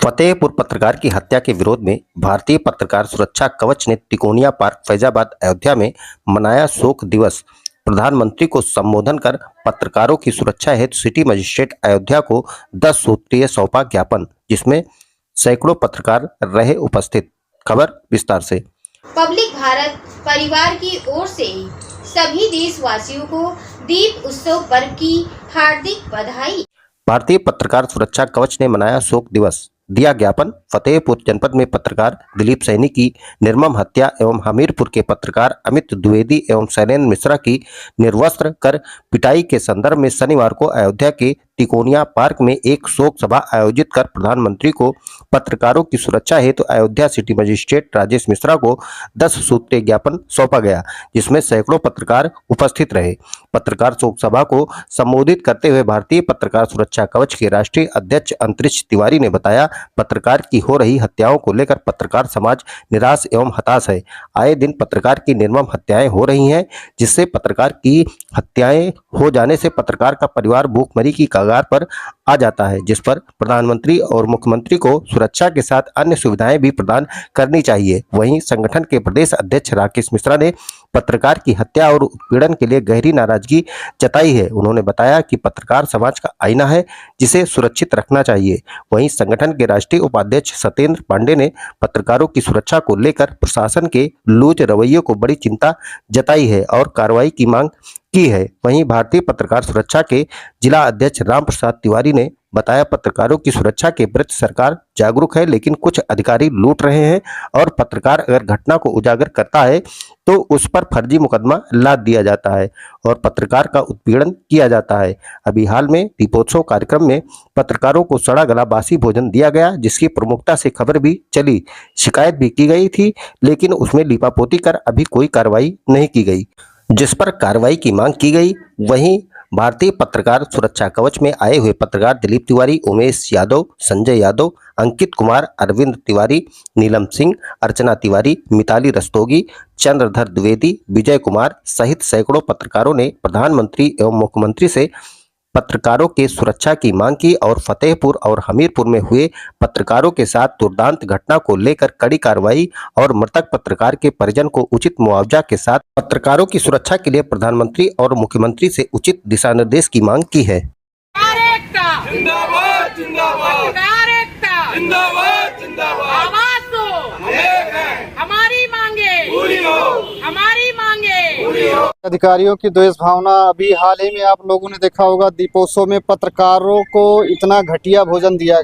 फतेहपुर पत्रकार की हत्या के विरोध में भारतीय पत्रकार सुरक्षा कवच ने तिकोनिया पार्क फैजाबाद अयोध्या में मनाया शोक दिवस। प्रधानमंत्री को संबोधन कर पत्रकारों की सुरक्षा हेतु सिटी मजिस्ट्रेट अयोध्या को 10 सूत्रीय सौंपा ज्ञापन, जिसमें सैकड़ों पत्रकार रहे उपस्थित। खबर विस्तार से। पब्लिक भारत परिवार की ओर से सभी देशवासियों को दीप उत्सव पर्व की हार्दिक बधाई। भारतीय पत्रकार सुरक्षा कवच ने मनाया शोक दिवस, दिया ज्ञापन। फतेहपुर जनपद में पत्रकार दिलीप सैनी की निर्मम हत्या एवं हमीरपुर के पत्रकार अमित द्विवेदी एवं शैलेंद्र मिश्रा की निर्वस्त्र कर पिटाई के संदर्भ में शनिवार को अयोध्या के तिकोनिया पार्क में एक शोक सभा आयोजित कर प्रधानमंत्री को पत्रकारों की सुरक्षा हेतु अयोध्या सिटी मजिस्ट्रेट राजेश मिश्रा को 10 सूत्रीय ज्ञापन सौंपा गया, जिसमें सैकड़ों पत्रकार उपस्थित रहे। पत्रकार शोक सभा को संबोधित करते हुए भारतीय पत्रकार सुरक्षा कवच के राष्ट्रीय अध्यक्ष अंतरिक्ष तिवारी ने बताया, पत्रकार की हो रही हत्याओं को लेकर पत्रकार समाज निराश एवं हताश है। आए दिन पत्रकार की निर्मम हत्याएं हो रही हैं, जिससे पत्रकार की हत्याएं हो जाने से पत्रकार का परिवार भूखमरी की कगार पर आ जाता है, जिस पर प्रधानमंत्री और मुख्यमंत्री को सुरक्षा के साथ अन्य सुविधाएं भी प्रदान करनी चाहिए। वहीं संगठन के प्रदेश अध्यक्ष राकेश मिश्रा ने पत्रकार की हत्या और उत्पीड़न के लिए गहरी नाराजगी जताई है। उन्होंने बताया कि पत्रकार समाज का आईना है, जिसे सुरक्षित रखना चाहिए। वहीं संगठन के राष्ट्रीय उपाध्यक्ष सत्येंद्र पांडे ने पत्रकारों की सुरक्षा को लेकर प्रशासन के लूज रवैये को बड़ी चिंता जताई है और कार्रवाई की मांग की है। वहीं भारतीय पत्रकार सुरक्षा के जिला अध्यक्ष राम प्रसाद तिवारी ने बताया, पत्रकारों की सुरक्षा के प्रति सरकार जागरूक है, लेकिन कुछ अधिकारी लूट रहे हैं और पत्रकार अगर घटना को उजागर करता है तो उस पर फर्जी मुकदमा लाद दिया जाता है और पत्रकार का उत्पीड़न किया जाता है। अभी हाल में दीपोत्सव कार्यक्रम में पत्रकारों को सड़ा गला बासी भोजन दिया गया, जिसकी प्रमुखता से खबर भी चली, शिकायत भी की गई थी, लेकिन उसमें लीपापोती कर अभी कोई कार्रवाई नहीं की गई, जिस पर कार्रवाई की मांग की गई। वहीं भारतीय पत्रकार सुरक्षा कवच में आए हुए पत्रकार दिलीप तिवारी, उमेश यादव, संजय यादव, अंकित कुमार, अरविंद तिवारी, नीलम सिंह, अर्चना तिवारी, मिताली रस्तोगी, चंद्रधर द्विवेदी, विजय कुमार सहित सैकड़ों पत्रकारों ने प्रधानमंत्री एवं मुख्यमंत्री से पत्रकारों के सुरक्षा की मांग की और फतेहपुर और हमीरपुर में हुए पत्रकारों के साथ दुर्दांत घटना को लेकर कड़ी कार्रवाई और मृतक पत्रकार के परिजन को उचित मुआवजा के साथ पत्रकारों की सुरक्षा के लिए प्रधानमंत्री और मुख्यमंत्री से उचित दिशा निर्देश की मांग की है। जिंदाबाद जिंदाबाद जिंदाबाद जिंदाबाद आवाज दो, हमारी मांगे पूरी हो, हमारी मांगे पूरी हो। अधिकारियों की द्वेष भावना। अभी हाल ही में आप लोगों ने देखा होगा, दीपोत्सव में पत्रकारों को इतना घटिया भोजन दिया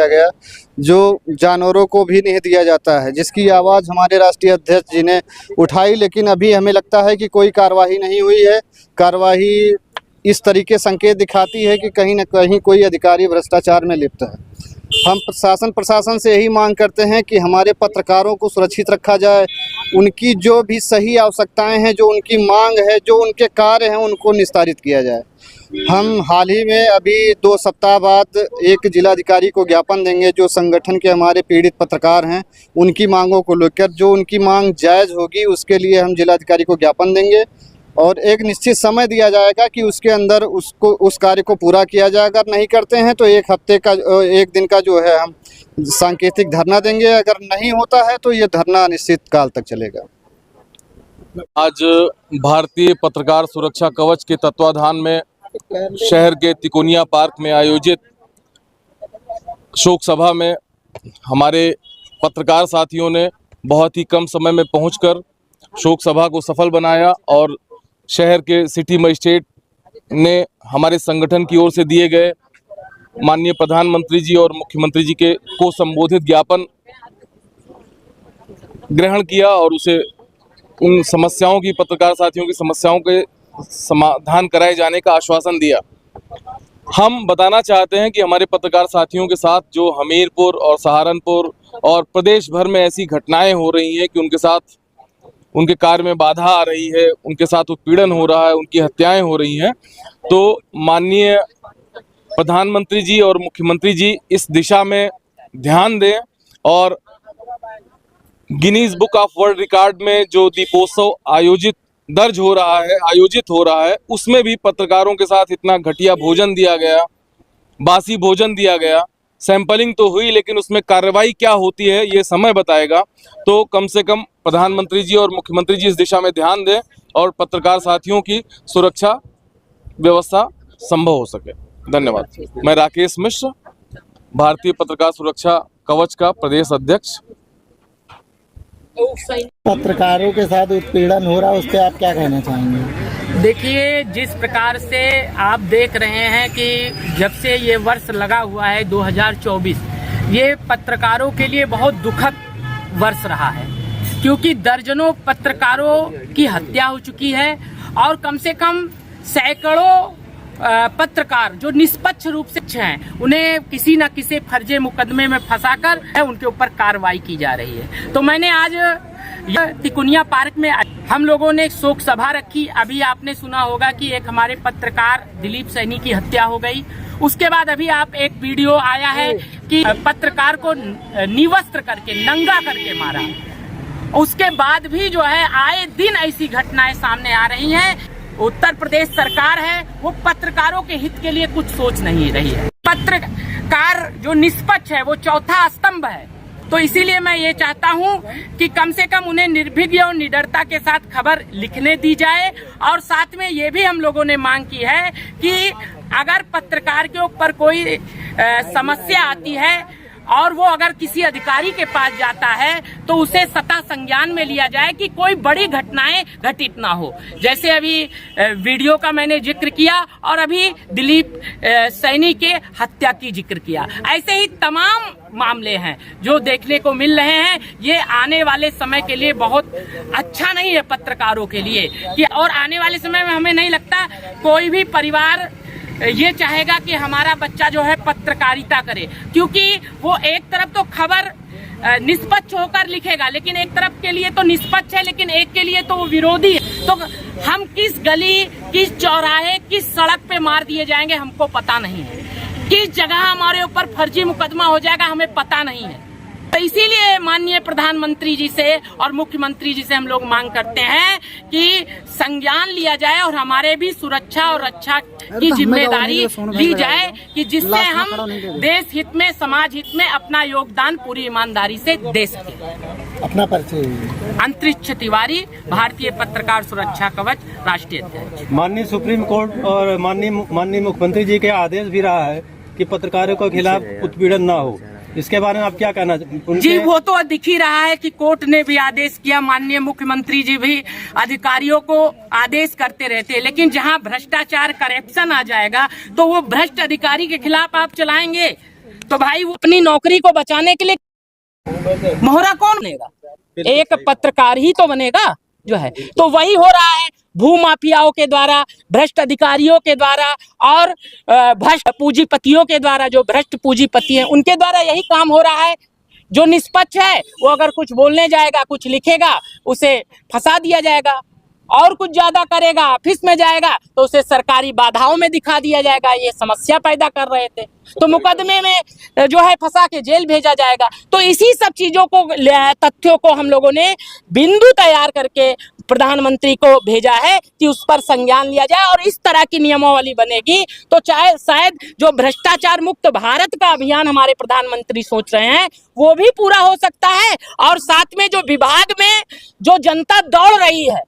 गया जो जानवरों को भी नहीं दिया जाता है, जिसकी आवाज़ हमारे राष्ट्रीय अध्यक्ष जी ने उठाई, लेकिन अभी हमें लगता है कि कोई कार्रवाई नहीं हुई है। कार्रवाई इस तरीके संकेत दिखाती है कि कहीं न कहीं कोई अधिकारी भ्रष्टाचार में लिप्त है। हम प्रशासन से यही मांग करते हैं कि हमारे पत्रकारों को सुरक्षित रखा जाए, उनकी जो भी सही आवश्यकताएं हैं, जो उनकी मांग है, जो उनके कार्य हैं, उनको निस्तारित किया जाए। हम हाल ही में अभी 2 सप्ताह बाद एक जिलाधिकारी को ज्ञापन देंगे, जो संगठन के हमारे पीड़ित पत्रकार हैं, उनकी मांगों को लेकर जो उनकी मांग जायज़ होगी उसके लिए हम जिलाधिकारी को ज्ञापन देंगे और एक निश्चित समय दिया जाएगा कि उसके अंदर उस कार्य को पूरा किया जाएगा। अगर नहीं करते हैं तो एक दिन का जो है हम सांकेतिक धरना देंगे। अगर नहीं होता है तो ये धरना अनिश्चित काल तक चलेगा। आज भारतीय पत्रकार सुरक्षा कवच के तत्वाधान में शहर के तिकोनिया पार्क में आयोजित शोक सभा में हमारे पत्रकार साथियों ने बहुत ही कम समय में पहुंचकर शोक सभा को सफल बनाया और शहर के सिटी मजिस्ट्रेट ने हमारे संगठन की ओर से दिए गए माननीय प्रधानमंत्री जी और मुख्यमंत्री जी को संबोधित ज्ञापन ग्रहण किया और उसे उन समस्याओं की, पत्रकार साथियों की समस्याओं के समाधान कराए जाने का आश्वासन दिया। हम बताना चाहते हैं कि हमारे पत्रकार साथियों के साथ जो हमीरपुर और सहारनपुर और प्रदेश भर में ऐसी घटनाएं हो रही हैं कि उनके साथ उनके कार्य में बाधा आ रही है, उनके साथ उत्पीड़न हो रहा है, उनकी हत्याएं हो रही हैं, तो माननीय प्रधानमंत्री जी और मुख्यमंत्री जी इस दिशा में ध्यान दें और Guinness book of world record में जो दीपोत्सव आयोजित हो रहा है उसमें भी पत्रकारों के साथ इतना घटिया भोजन दिया गया, बासी भोजन दिया गया, सैंपलिंग तो हुई, लेकिन उसमें कार्रवाई क्या होती है ये समय बताएगा। तो कम से कम प्रधानमंत्री जी और मुख्यमंत्री जी इस दिशा में ध्यान दें और पत्रकार साथियों की सुरक्षा व्यवस्था संभव हो सके। धन्यवाद। मैं राकेश मिश्र, भारतीय पत्रकार सुरक्षा कवच का प्रदेश अध्यक्ष। पत्रकारों के साथ उत्पीड़न हो रहा है, उस पर आप क्या कहना चाहेंगे? देखिए, जिस प्रकार से आप देख रहे हैं कि जब से ये वर्ष लगा हुआ है 2024, ये पत्रकारों के लिए बहुत दुखद वर्ष रहा है, क्योंकि दर्जनों पत्रकारों की हत्या हो चुकी है और कम से कम सैकड़ों पत्रकार जो निष्पक्ष रूप से हैं, उन्हें किसी न किसी फर्जी मुकदमे में फंसाकर उनके ऊपर कार्रवाई की जा रही है। तो मैंने आज तिकोनिया पार्क में हम लोगों ने शोक सभा रखी। अभी आपने सुना होगा कि एक हमारे पत्रकार दिलीप सैनी की हत्या हो गई। उसके बाद अभी आप एक वीडियो आया है कि पत्रकार को निवस्त्र करके, नंगा करके मारा। उसके बाद भी जो है आए दिन ऐसी घटनाएं सामने आ रही हैं। उत्तर प्रदेश सरकार है वो पत्रकारों के हित के लिए कुछ सोच नहीं रही है। पत्रकार जो निष्पक्ष है वो चौथा स्तंभ है। तो इसीलिए मैं ये चाहता हूँ कि कम से कम उन्हें निर्भीक और निडरता के साथ खबर लिखने दी जाए। और साथ में ये भी हम लोगों ने मांग की है कि अगर पत्रकार के ऊपर कोई समस्या आती है और वो अगर किसी अधिकारी के पास जाता है तो उसे सतह संज्ञान में लिया जाए कि कोई बड़ी घटनाएं घटित ना हो। जैसे अभी वीडियो का मैंने जिक्र किया और अभी दिलीप सैनी के हत्या की जिक्र किया। ऐसे ही तमाम मामले हैं जो देखने को मिल रहे हैं। ये आने वाले समय के लिए बहुत अच्छा नहीं है पत्रकारों के लिए कि और आने वाले समय में हमें नहीं लगता कोई भी परिवार ये चाहेगा कि हमारा बच्चा जो है पत्रकारिता करे, क्योंकि वो एक तरफ तो खबर निष्पक्ष होकर लिखेगा, लेकिन एक तरफ के लिए तो निष्पक्ष है, लेकिन एक के लिए तो वो विरोधी है। तो हम किस गली, किस चौराहे, किस सड़क पे मार दिए जाएंगे हमको पता नहीं है। किस जगह हमारे ऊपर फर्जी मुकदमा हो जाएगा हमें पता नहीं है। तो इसीलिए माननीय प्रधानमंत्री जी से और मुख्यमंत्री जी से हम लोग मांग करते हैं कि संज्ञान लिया जाए और हमारे भी सुरक्षा और रक्षा की जिम्मेदारी ली जाए कि जिससे हम देश हित में, समाज हित में अपना योगदान पूरी ईमानदारी से दे सके। अपना परिचय। अंतरिक्ष तिवारी, भारतीय पत्रकार सुरक्षा कवच, राष्ट्रीय अध्यक्ष। माननीय सुप्रीम कोर्ट और माननीय मुख्यमंत्री जी के आदेश भी रहा है कि पत्रकारों के खिलाफ उत्पीड़न ना हो, इसके बारे में आप क्या कहना चाहते? जी, वो तो दिख ही रहा है कि कोर्ट ने भी आदेश किया, माननीय मुख्यमंत्री जी भी अधिकारियों को आदेश करते रहते हैं, लेकिन जहां भ्रष्टाचार, करप्शन आ जाएगा तो वो भ्रष्ट अधिकारी के खिलाफ आप चलाएंगे तो भाई वो अपनी नौकरी को बचाने के लिए मोहरा कौन बनेगा? एक पत्रकार ही तो बनेगा जो है। तो वही हो रहा है भू माफियाओं के द्वारा, भ्रष्ट अधिकारियों के द्वारा और भ्रष्ट पूंजीपतियों के द्वारा। जो भ्रष्ट पूंजीपति हैं उनके द्वारा यही काम हो रहा है। जो निष्पक्ष है वो अगर कुछ बोलने जाएगा, कुछ लिखेगा, उसे फंसा दिया जाएगा, और कुछ ज्यादा करेगा, ऑफिस में जाएगा तो उसे सरकारी बाधाओं में दिखा दिया जाएगा। ये समस्या पैदा कर रहे थे तो मुकदमे में जो है फंसा के जेल भेजा जाएगा। तो इसी सब चीजों को, तथ्यों को हम लोगों ने बिंदु तैयार करके प्रधानमंत्री को भेजा है कि उस पर संज्ञान लिया जाए और इस तरह की नियमावली बनेगी तो चाहे शायद जो भ्रष्टाचार मुक्त भारत का अभियान हमारे प्रधानमंत्री सोच रहे हैं वो भी पूरा हो सकता है। और साथ में जो विभाग में जो जनता दौड़ रही है,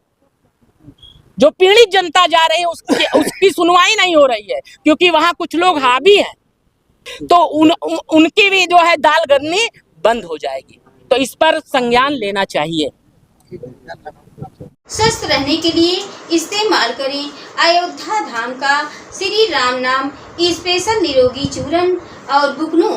जो पीड़ित जनता जा रही है, उसकी सुनवाई नहीं हो रही है क्योंकि वहां कुछ लोग हावी हैं, तो उनकी भी जो है दालगर्नी बंद हो जाएगी। तो इस पर संज्ञान लेना चाहिए। स्वस्थ रहने के लिए इस्तेमाल करें अयोध्या धाम का श्री राम नाम स्पेशल निरोगी चूर्ण और बुकनों।